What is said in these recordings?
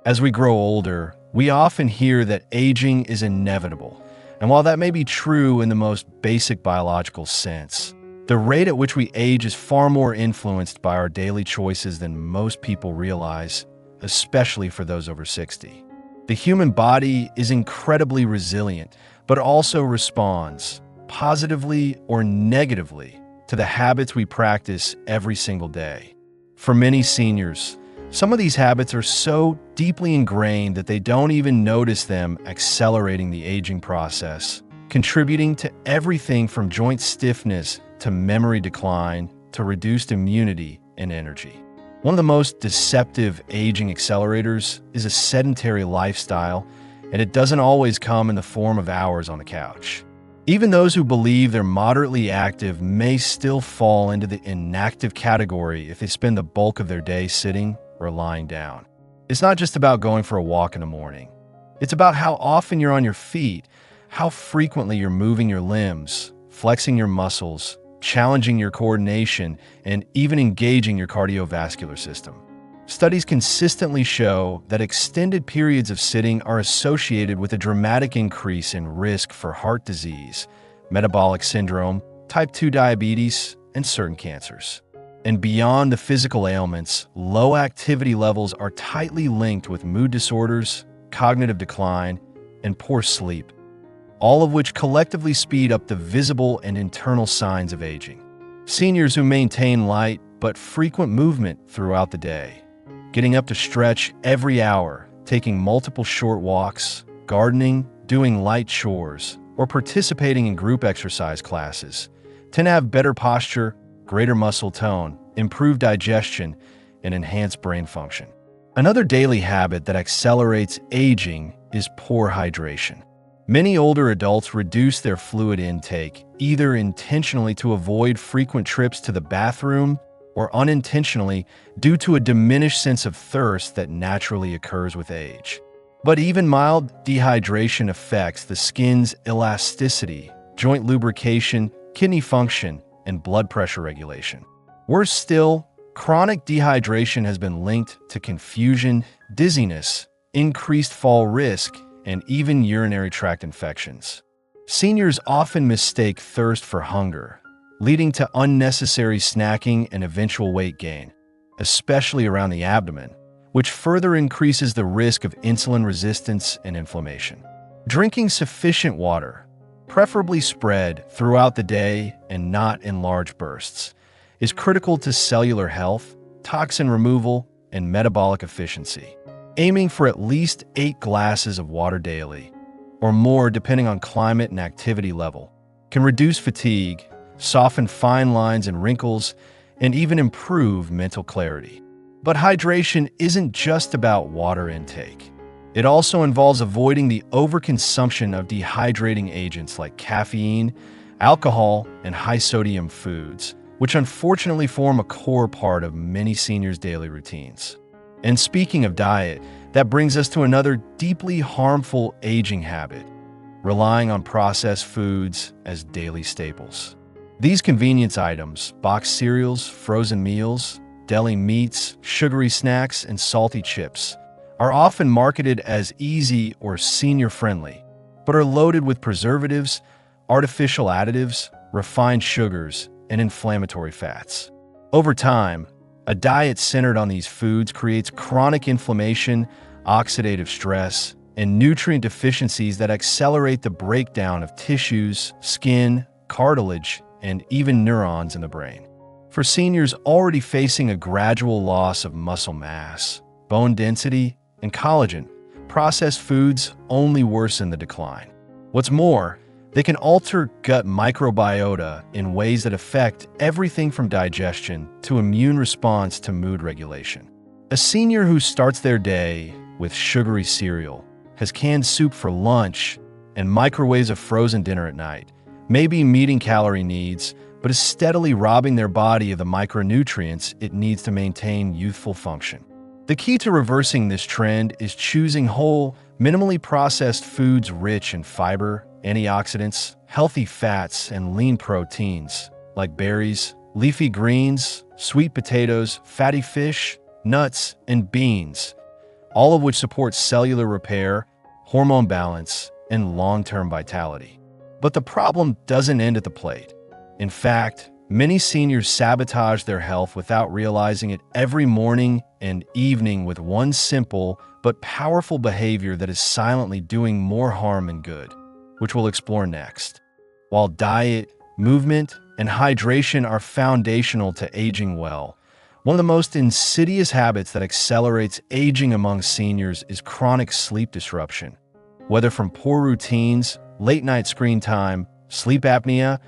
As we grow older, we often hear that aging is inevitable. And while that may be true in the most basic biological sense, the rate at which we age is far more influenced by our daily choices than most people realize, especially for those over 60. The human body is incredibly resilient, but also responds, positively or negatively, to the habits we practice every single day. For many seniors, some of these habits are so deeply ingrained that they don't even notice them accelerating the aging process, contributing to everything from joint stiffness to memory decline to reduced immunity and energy. One of the most deceptive aging accelerators is a sedentary lifestyle, and it doesn't always come in the form of hours on the couch. Even those who believe they're moderately active may still fall into the inactive category if they spend the bulk of their day sitting or lying down. It's not just about going for a walk in the morning. It's about how often you're on your feet, how frequently you're moving your limbs, flexing your muscles, challenging your coordination, and even engaging your cardiovascular system. Studies consistently show that extended periods of sitting are associated with a dramatic increase in risk for heart disease, metabolic syndrome, type 2 diabetes, and certain cancers. And beyond the physical ailments, low activity levels are tightly linked with mood disorders, cognitive decline, and poor sleep, all of which collectively speed up the visible and internal signs of aging. Seniors who maintain light but frequent movement throughout the day, getting up to stretch every hour, taking multiple short walks, gardening, doing light chores, or participating in group exercise classes, tend to have better posture, greater muscle tone, improved digestion, and enhanced brain function. Another daily habit that accelerates aging is poor hydration. Many older adults reduce their fluid intake, either intentionally to avoid frequent trips to the bathroom or unintentionally due to a diminished sense of thirst that naturally occurs with age. But even mild dehydration affects the skin's elasticity, joint lubrication, kidney function, and blood pressure regulation. Worse still, chronic dehydration has been linked to confusion, dizziness, increased fall risk, and even urinary tract infections. Seniors often mistake thirst for hunger, leading to unnecessary snacking and eventual weight gain, especially around the abdomen, which further increases the risk of insulin resistance and inflammation. Drinking sufficient water, preferably spread throughout the day and not in large bursts, is critical to cellular health, toxin removal, and metabolic efficiency. Aiming for at least 8 glasses of water daily, or more depending on climate and activity level, can reduce fatigue, soften fine lines and wrinkles, and even improve mental clarity. But hydration isn't just about water intake. It also involves avoiding the overconsumption of dehydrating agents like caffeine, alcohol, and high-sodium foods, which unfortunately form a core part of many seniors' daily routines. And speaking of diet, that brings us to another deeply harmful aging habit: relying on processed foods as daily staples. These convenience items, boxed cereals, frozen meals, deli meats, sugary snacks, and salty chips, are often marketed as easy or senior-friendly, but are loaded with preservatives, artificial additives, refined sugars, and inflammatory fats. Over time, a diet centered on these foods creates chronic inflammation, oxidative stress, and nutrient deficiencies that accelerate the breakdown of tissues, skin, cartilage, and even neurons in the brain. For seniors already facing a gradual loss of muscle mass, bone density, and collagen, processed foods only worsen the decline. What's more, they can alter gut microbiota in ways that affect everything from digestion to immune response to mood regulation. A senior who starts their day with sugary cereal, has canned soup for lunch, and microwaves a frozen dinner at night may be meeting calorie needs, but is steadily robbing their body of the micronutrients it needs to maintain youthful function. The key to reversing this trend is choosing whole, minimally processed foods rich in fiber, antioxidants, healthy fats, and lean proteins, like berries, leafy greens, sweet potatoes, fatty fish, nuts, and beans, all of which support cellular repair, hormone balance, and long-term vitality. But the problem doesn't end at the plate. In fact, many seniors sabotage their health without realizing it every morning and evening with one simple but powerful behavior that is silently doing more harm than good, which we'll explore next. While diet, movement, and hydration are foundational to aging well, one of the most insidious habits that accelerates aging among seniors is chronic sleep disruption. Whether from poor routines, late-night screen time, sleep apnea,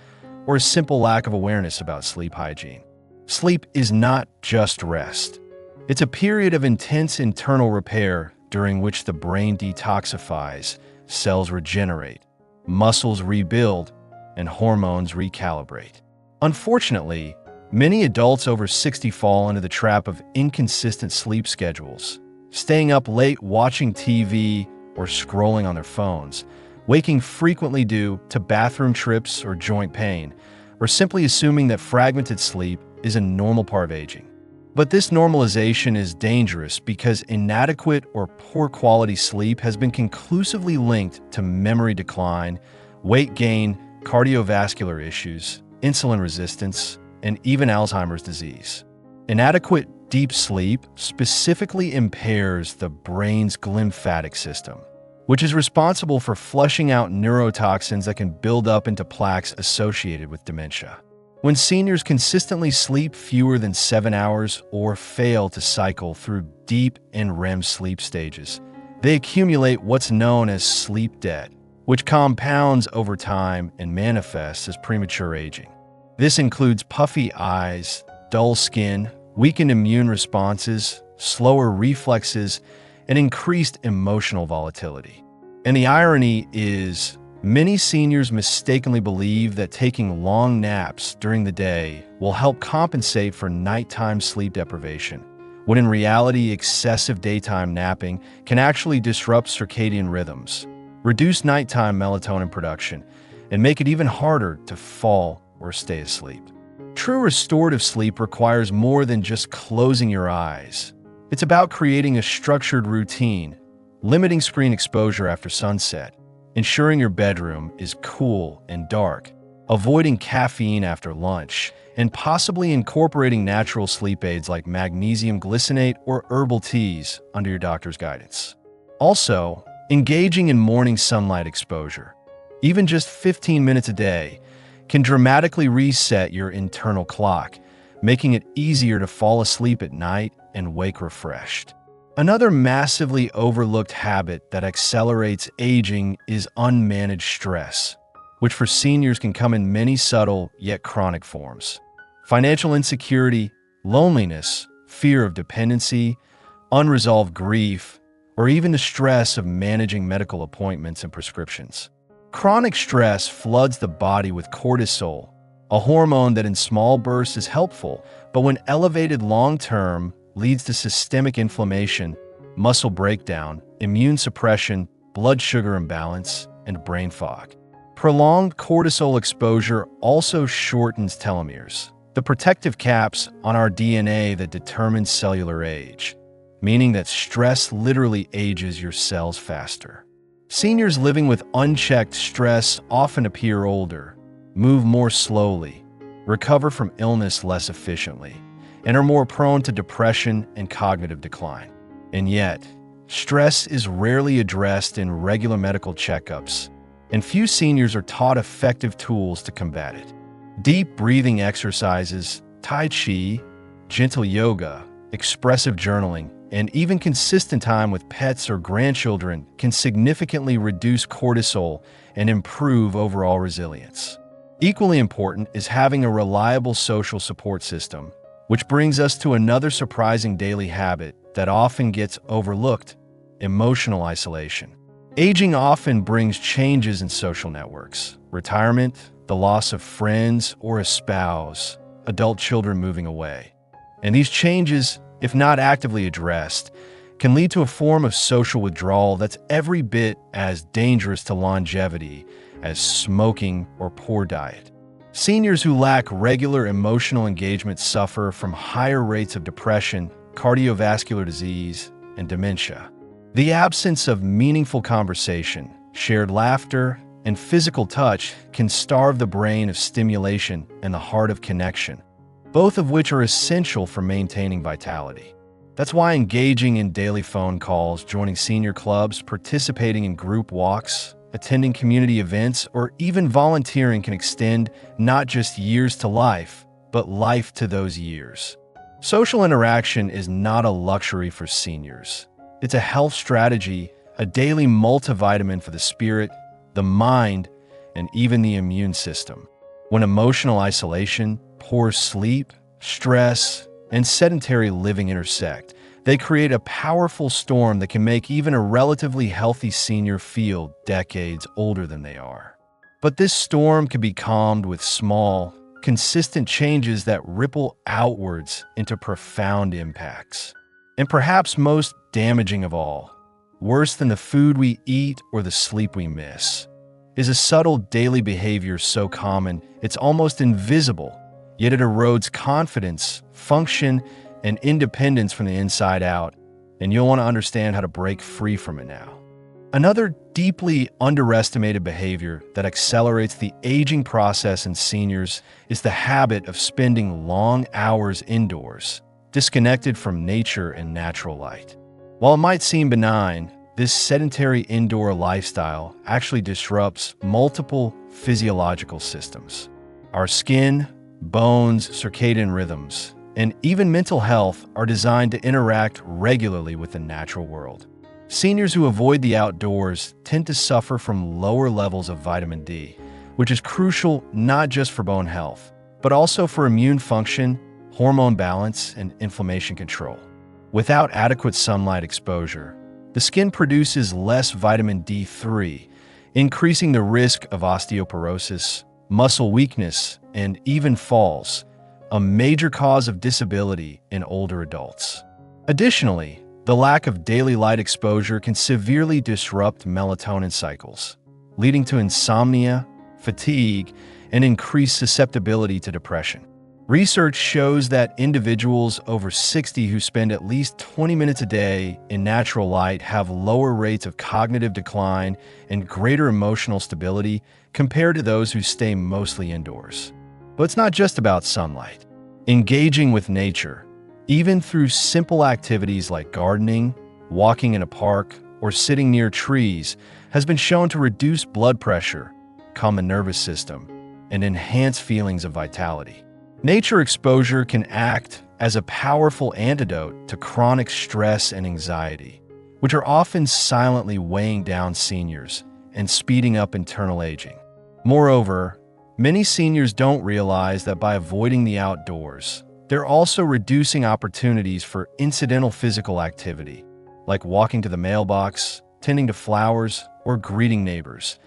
or a simple lack of awareness about sleep hygiene. Sleep is not just rest. It's a period of intense internal repair during which the brain detoxifies, cells regenerate, muscles rebuild, and hormones recalibrate. Unfortunately, many adults over 60 fall into the trap of inconsistent sleep schedules, staying up late watching TV or scrolling on their phones, waking frequently due to bathroom trips or joint pain, or simply assuming that fragmented sleep is a normal part of aging. But this normalization is dangerous because inadequate or poor quality sleep has been conclusively linked to memory decline, weight gain, cardiovascular issues, insulin resistance, and even Alzheimer's disease. Inadequate deep sleep specifically impairs the brain's glymphatic system, which is responsible for flushing out neurotoxins that can build up into plaques associated with dementia. When seniors consistently sleep fewer than 7 hours or fail to cycle through deep and REM sleep stages, they accumulate what's known as sleep debt, which compounds over time and manifests as premature aging. This includes puffy eyes, dull skin, weakened immune responses, slower reflexes, and increased emotional volatility. And the irony is, many seniors mistakenly believe that taking long naps during the day will help compensate for nighttime sleep deprivation, when in reality, excessive daytime napping can actually disrupt circadian rhythms, reduce nighttime melatonin production, and make it even harder to fall or stay asleep. True restorative sleep requires more than just closing your eyes. It's about creating a structured routine, limiting screen exposure after sunset, ensuring your bedroom is cool and dark, avoiding caffeine after lunch, and possibly incorporating natural sleep aids like magnesium glycinate or herbal teas under your doctor's guidance. Also, engaging in morning sunlight exposure, even just 15 minutes a day, can dramatically reset your internal clock, making it easier to fall asleep at night and wake refreshed. Another massively overlooked habit that accelerates aging is unmanaged stress, which for seniors can come in many subtle yet chronic forms. Financial insecurity, loneliness, fear of dependency, unresolved grief, or even the stress of managing medical appointments and prescriptions. Chronic stress floods the body with cortisol, a hormone that in small bursts is helpful, but when elevated long-term, leads to systemic inflammation, muscle breakdown, immune suppression, blood sugar imbalance, and brain fog. Prolonged cortisol exposure also shortens telomeres, the protective caps on our DNA that determine cellular age, meaning that stress literally ages your cells faster. Seniors living with unchecked stress often appear older, move more slowly, recover from illness less efficiently, and are more prone to depression and cognitive decline. And yet, stress is rarely addressed in regular medical checkups, and few seniors are taught effective tools to combat it. Deep breathing exercises, Tai Chi, gentle yoga, expressive journaling, and even consistent time with pets or grandchildren can significantly reduce cortisol and improve overall resilience. Equally important is having a reliable social support system, which brings us to another surprising daily habit that often gets overlooked: emotional isolation. Aging often brings changes in social networks: retirement, the loss of friends or a spouse, adult children moving away. And these changes, if not actively addressed, can lead to a form of social withdrawal that's every bit as dangerous to longevity as smoking or poor diet. Seniors who lack regular emotional engagement suffer from higher rates of depression, cardiovascular disease, and dementia. The absence of meaningful conversation, shared laughter, and physical touch can starve the brain of stimulation and the heart of connection, both of which are essential for maintaining vitality. That's why engaging in daily phone calls, joining senior clubs, participating in group walks, attending community events, or even volunteering can extend not just years to life, but life to those years. Social interaction is not a luxury for seniors. It's a health strategy, a daily multivitamin for the spirit, the mind, and even the immune system. When emotional isolation, poor sleep, stress, and sedentary living intersect, they create a powerful storm that can make even a relatively healthy senior feel decades older than they are. But this storm can be calmed with small, consistent changes that ripple outwards into profound impacts. And perhaps most damaging of all, worse than the food we eat or the sleep we miss, is a subtle daily behavior so common it's almost invisible, yet it erodes confidence, function, and independence from the inside out, and you'll want to understand how to break free from it now. Another deeply underestimated behavior that accelerates the aging process in seniors is the habit of spending long hours indoors, disconnected from nature and natural light. While it might seem benign, this sedentary indoor lifestyle actually disrupts multiple physiological systems. Our skin, bones, circadian rhythms, and even mental health are designed to interact regularly with the natural world. Seniors who avoid the outdoors tend to suffer from lower levels of vitamin D, which is crucial not just for bone health, but also for immune function, hormone balance, and inflammation control. Without adequate sunlight exposure, the skin produces less vitamin D3, increasing the risk of osteoporosis, muscle weakness, and even falls, a major cause of disability in older adults. Additionally, the lack of daily light exposure can severely disrupt melatonin cycles, leading to insomnia, fatigue, and increased susceptibility to depression. Research shows that individuals over 60 who spend at least 20 minutes a day in natural light have lower rates of cognitive decline and greater emotional stability compared to those who stay mostly indoors. But it's not just about sunlight. Engaging with nature, even through simple activities like gardening, walking in a park, or sitting near trees, has been shown to reduce blood pressure, calm the nervous system, and enhance feelings of vitality. Nature exposure can act as a powerful antidote to chronic stress and anxiety, which are often silently weighing down seniors and speeding up internal aging. Moreover, many seniors don't realize that by avoiding the outdoors, they're also reducing opportunities for incidental physical activity, like walking to the mailbox, tending to flowers, or greeting neighbors,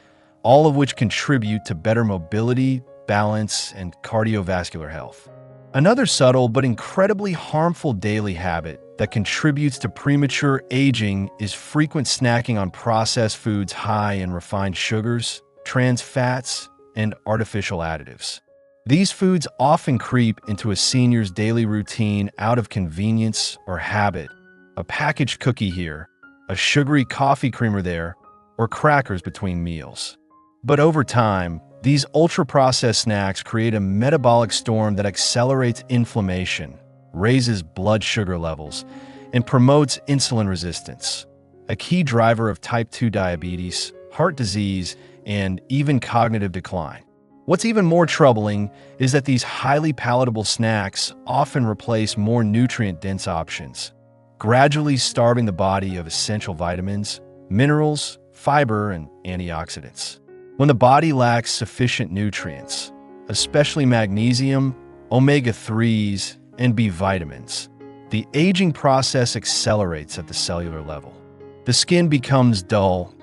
all of which contribute to better mobility, balance, and cardiovascular health. Another subtle but incredibly harmful daily habit that contributes to premature aging is frequent snacking on processed foods high in refined sugars, trans fats, and artificial additives. These foods often creep into a senior's daily routine out of convenience or habit. A packaged cookie here, a sugary coffee creamer there, or crackers between meals. But over time, these ultra-processed snacks create a metabolic storm that accelerates inflammation, raises blood sugar levels, and promotes insulin resistance, a key driver of type 2 diabetes, heart disease, and even cognitive decline. What's even more troubling is that these highly palatable snacks often replace more nutrient-dense options, gradually starving the body of essential vitamins, minerals, fiber, and antioxidants. When the body lacks sufficient nutrients, especially magnesium, omega-3s, and B vitamins, the aging process accelerates at the cellular level. The skin becomes dull,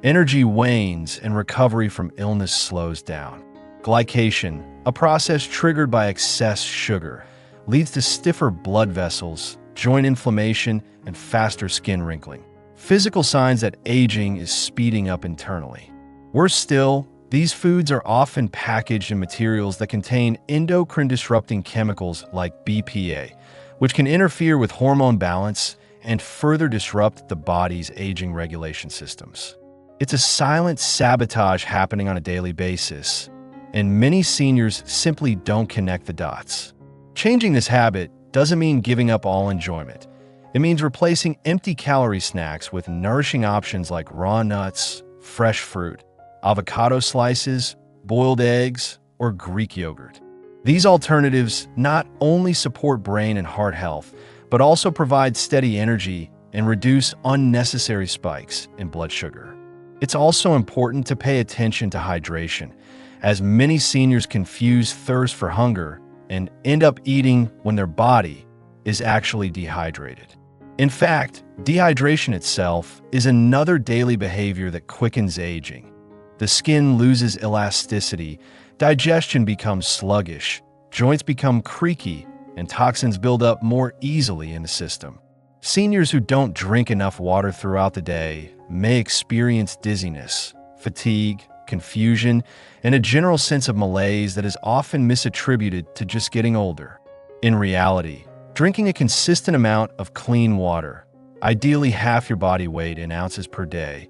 energy wanes, and recovery from illness slows down. Glycation, a process triggered by excess sugar, leads to stiffer blood vessels, joint inflammation, and faster skin wrinkling. Physical signs that aging is speeding up internally. Worse still, these foods are often packaged in materials that contain endocrine-disrupting chemicals like BPA, which can interfere with hormone balance and further disrupt the body's aging regulation systems. It's a silent sabotage happening on a daily basis, and many seniors simply don't connect the dots. Changing this habit doesn't mean giving up all enjoyment. It means replacing empty calorie snacks with nourishing options like raw nuts, fresh fruit, avocado slices, boiled eggs, or Greek yogurt. These alternatives not only support brain and heart health, but also provide steady energy and reduce unnecessary spikes in blood sugar. It's also important to pay attention to hydration, as many seniors confuse thirst for hunger and end up eating when their body is actually dehydrated. In fact, dehydration itself is another daily behavior that quickens aging. The skin loses elasticity, digestion becomes sluggish, joints become creaky, and toxins build up more easily in the system. Seniors who don't drink enough water throughout the day may experience dizziness, fatigue, confusion, and a general sense of malaise that is often misattributed to just getting older. In reality, drinking a consistent amount of clean water, ideally half your body weight in ounces per day,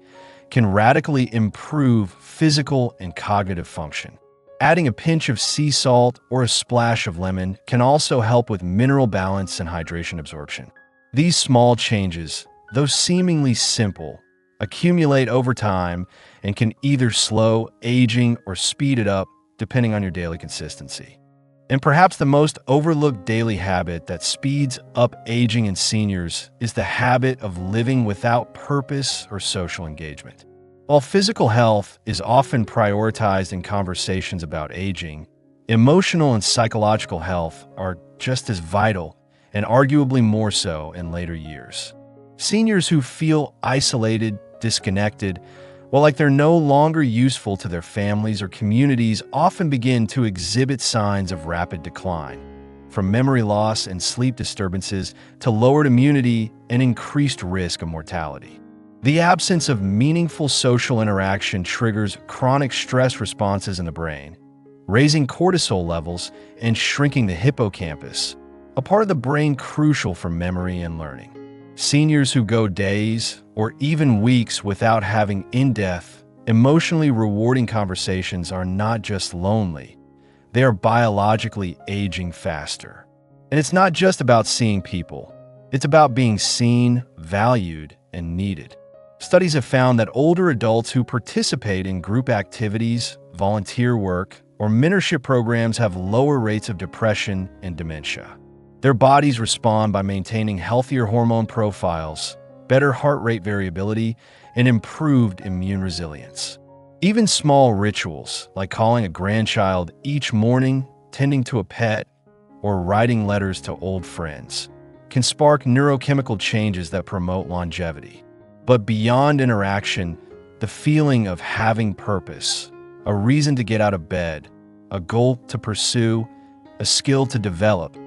can radically improve physical and cognitive function. Adding a pinch of sea salt or a splash of lemon can also help with mineral balance and hydration absorption. These small changes, though seemingly simple, accumulate over time and can either slow aging or speed it up depending on your daily consistency. And perhaps the most overlooked daily habit that speeds up aging in seniors is the habit of living without purpose or social engagement. While physical health is often prioritized in conversations about aging, emotional and psychological health are just as vital and arguably more so in later years. Seniors who feel isolated, disconnected, well, like they're no longer useful to their families or communities, often begin to exhibit signs of rapid decline, from memory loss and sleep disturbances to lowered immunity and increased risk of mortality. The absence of meaningful social interaction triggers chronic stress responses in the brain, raising cortisol levels and shrinking the hippocampus, a part of the brain crucial for memory and learning. Seniors who go days or even weeks without having in-depth, emotionally rewarding conversations are not just lonely, they are biologically aging faster. And it's not just about seeing people, it's about being seen, valued, and needed. Studies have found that older adults who participate in group activities, volunteer work, or mentorship programs have lower rates of depression and dementia. Their bodies respond by maintaining healthier hormone profiles, better heart rate variability, and improved immune resilience. Even small rituals, like calling a grandchild each morning, tending to a pet, or writing letters to old friends, can spark neurochemical changes that promote longevity. But beyond interaction, the feeling of having purpose, a reason to get out of bed, a goal to pursue, a skill to develop,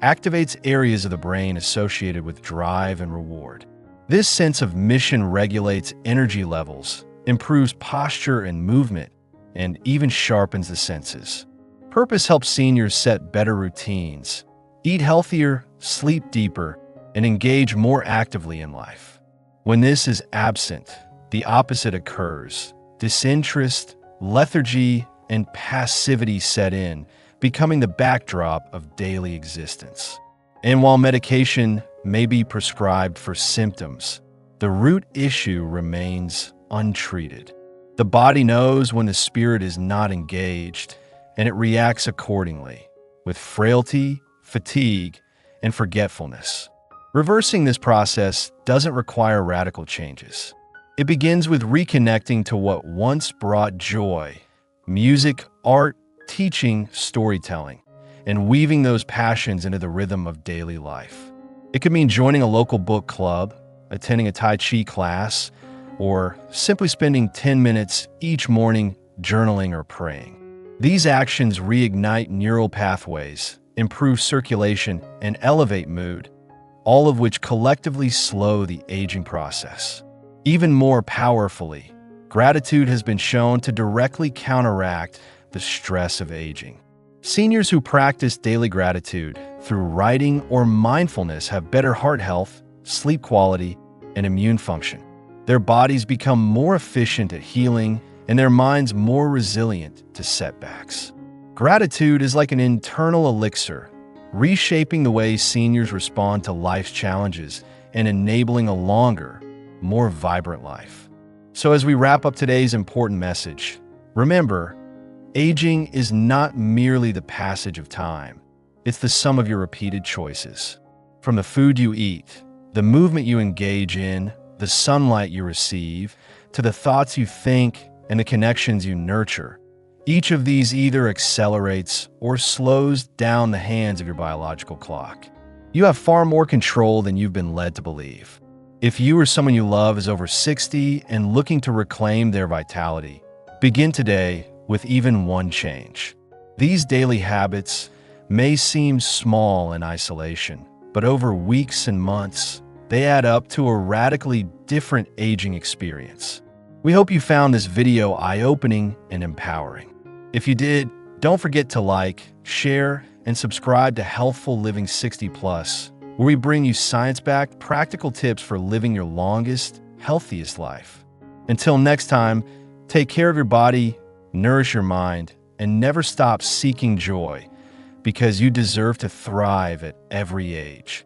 activates areas of the brain associated with drive and reward. This sense of mission regulates energy levels, improves posture and movement, and even sharpens the senses. Purpose helps seniors set better routines, eat healthier, sleep deeper, and engage more actively in life. When this is absent, the opposite occurs. Disinterest, lethargy, and passivity set in, becoming the backdrop of daily existence. And while medication may be prescribed for symptoms, the root issue remains untreated. The body knows when the spirit is not engaged, and it reacts accordingly, with frailty, fatigue, and forgetfulness. Reversing this process doesn't require radical changes. It begins with reconnecting to what once brought joy: music, art, teaching, storytelling, and weaving those passions into the rhythm of daily life. It could mean joining a local book club, attending a Tai Chi class, or simply spending 10 minutes each morning journaling or praying. These actions reignite neural pathways, improve circulation, and elevate mood, all of which collectively slow the aging process. Even more powerfully, gratitude has been shown to directly counteract the stress of aging. Seniors who practice daily gratitude through writing or mindfulness have better heart health, sleep quality, and immune function. Their bodies become more efficient at healing, and their minds more resilient to setbacks. Gratitude is like an internal elixir, reshaping the way seniors respond to life's challenges and enabling a longer, more vibrant life. So as we wrap up today's important message, remember, aging is not merely the passage of time. It's the sum of your repeated choices. From the food you eat, the movement you engage in, the sunlight you receive, to the thoughts you think and the connections you nurture. Each of these either accelerates or slows down the hands of your biological clock. You have far more control than you've been led to believe. If you or someone you love is over 60 and looking to reclaim their vitality, begin today with even one change. These daily habits may seem small in isolation, but over weeks and months, they add up to a radically different aging experience. We hope you found this video eye-opening and empowering. If you did, don't forget to like, share, and subscribe to Healthful Living 60+, where we bring you science-backed, practical tips for living your longest, healthiest life. Until next time, take care of your body, nourish your mind, and never stop seeking joy, because you deserve to thrive at every age.